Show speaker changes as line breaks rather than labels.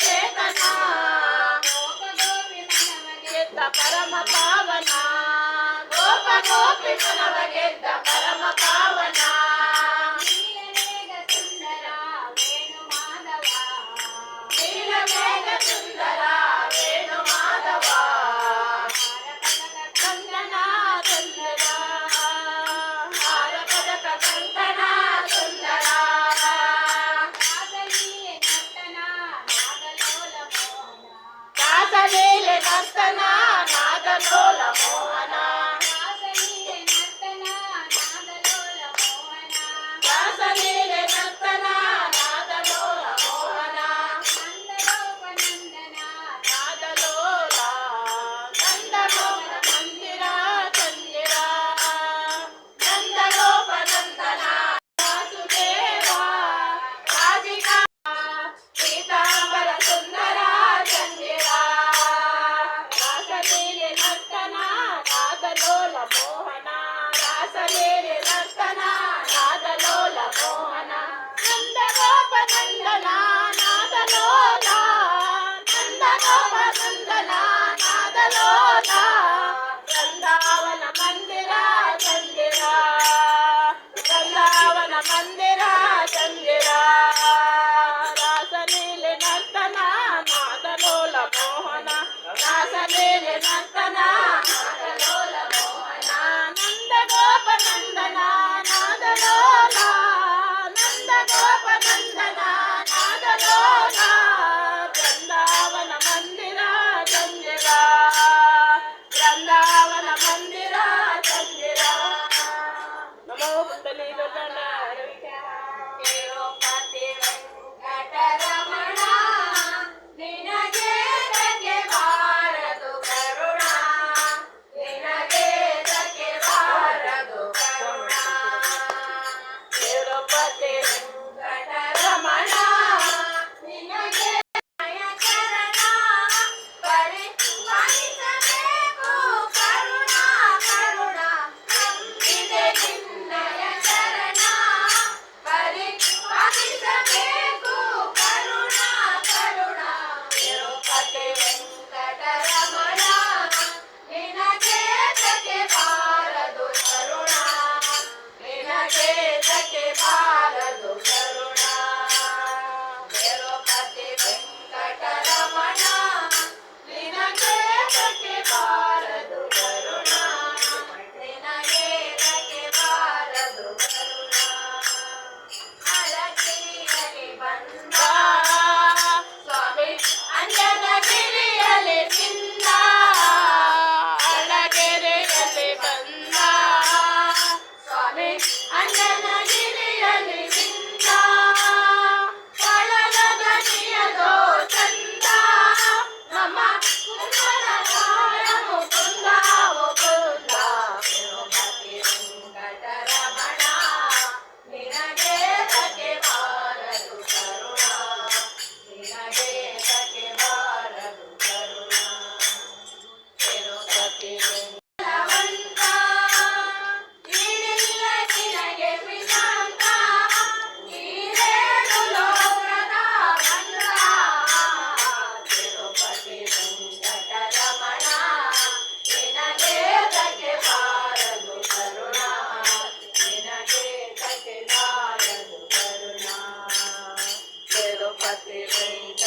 ಚೇತನ ಗೆದ್ದ ಪರಮ ಪಾವನ ಗೋಪ ಗೋಪಿ ಮನವ ಗೆದ್ದ ಪರಮ ಪಾವನ ಸುಂದರ ವೇಣು ಮಾಧವ ನೀಲಮೇಘ ಸುಂದರ ವೇಣು ಮಾಧವ ಕಂದನ ಸುಂದರ ಹಾರ ಪದಕ ಕಂದನ ಸುಂದರ ದಾಸಲೀಲೆ ನರ್ತನ ನಾದಲೋಲ ಮೋಹನ ದಾಸಲೀಲೆ ನರ್ತನ ನಾದಲೋಲ ಮೋಹನ ನಾದಲೋಲ ನಂದಗೋಪ ಮಂದಿರ ಚಂದಿರ ನಂದಗೋಪ ನಂದನ ವಾಸುದೇವ ರಾಧಿಕಾ ಪೀತಾಂಬರ ಸುಂದರ ಚಂದಿರ ರಾಸಲೀಲೆ ನರ್ತನ ನಾದಲೋಲ ಮೋಹನ ರಾಸಲೀಲೆ ನರ್ತನ ನಾದಲೋಲ ಮೋಹನ ನಂದಗೋಪ ನಂದನ ನಾದಲೋಲ ನಂದಗೋಪ ನಂದನ ನಾದಲೋಲ ಬೃಂದಾವನ ಮಂದಿರ ಚಂದಿರ ಬೃಂದಾವನ ಮಂದಿರ ಚಂದಿರ ರಾಸಲೀಲೆ ನರ್ತನ ನಾದಲೋಲ ಮೋಹನ ರಾಸಲೀಲೆ ನರ್ತನ ನಾದಲೋಲ ಮೋಹನ ನಂದಗೋಪ ನಂದನ ನಾದಲೋಲ ನಂದಗೋಪ ನಂದನ ನಾದಲೋಲ ಬೃಂದಾವನ ಮಂದಿರ ಚಂದಿರ ಬೃಂದಾವನ ಮಂದಿರ ಚಂದಿರ ನಮೋ ಪುಂಡಲೀಕರಣ ತಿರುಪತಿ ವೆಂಕಟರಮಣ ನಿನಗೆ ತಕ್ಕೆ ಬಾರದು ಕರುಣ ನಿನಗೆ ತಕ್ಕೆ ಬಾರದು ಕರುಣ ತಿರುಪತಿ ವೆಂಕಟರಮಣ ನಿನಗೆ ಚರಣ ಪರಿಪಾಲಿಸಬೇಕು ಕರುಣ ಕರುಣ ನಂಬಿದೆ ನಿನ್ನಯ ಚರಣ ಪರಿಪಾಲಿಸಬೇಕು ಕರುಣ ಕರುಣ ತಿರುಪತಿ ವೆಂಕಟರಮಣ ನಿನಗೆ ತಕ್ಕೆ ಬಾರದು ಕರುಣ ನಿನಗೆ ತಕ್ಕೆ ಬಾರದು ಕರುಣ ತಿರುಪತಿ ವೆಂಕಟರಮಣ ನಿನಗೆ ತಕ್ಕೆ ಬಾರದು ಕರುಣ ನಿನಗೆ ತಕ್ಕೆ ಬಾರದು ಕರುಣ ಅಲಗಿರಿಯಲ್ಲಿ ಬಂದ ಸ್ವಾಮಿ ಅಂಜನಗಿರಿಯಲ್ಲಿ ನಿಂದ ಅಳಗೆರೆಯಲ್ಲಿ ಬಂದ ಸ್ವಾಮಿ ಅಂಜನಗಿರಿಯಲ್ಲಿ ನಿಂದ ಒಳಗ ಗಣಿಯದೋ ಚಂದ ನಮ್ಮ ಕುಂದರ ಕಾಯ ಮುಕುಂದ ಮುಕುಂದ ತಿರುಪತಿ ವೆಂಕಟರಮಣ ನಿನಗೆ ತಕ್ಕೆ ಬಾರದು ಕರುಣ ನಿನಗೆ ತಕ್ಕೆ ಬಾರದು ಕರುಣ ತಿರುಪತಿ ವೆಂಕಟವಂತ ನೀನಿಲ್ಲ ನಿನಗೆ ಪಿಶಾಂತ ನೀನೇನು ಲೋಕದ ಬಂದ ತಿರುಪತಿ ವೆಂಕಟರಮಣ ನಿನಗೆ ತಕ್ಕೆ ಬಾರದು ಕರುಣ ನಿನಗೆ ತಕ್ಕೆ ಬಾರದು ಕರುಣ ತಿರುಪತಿ ವೆಂಕಟರಮಣ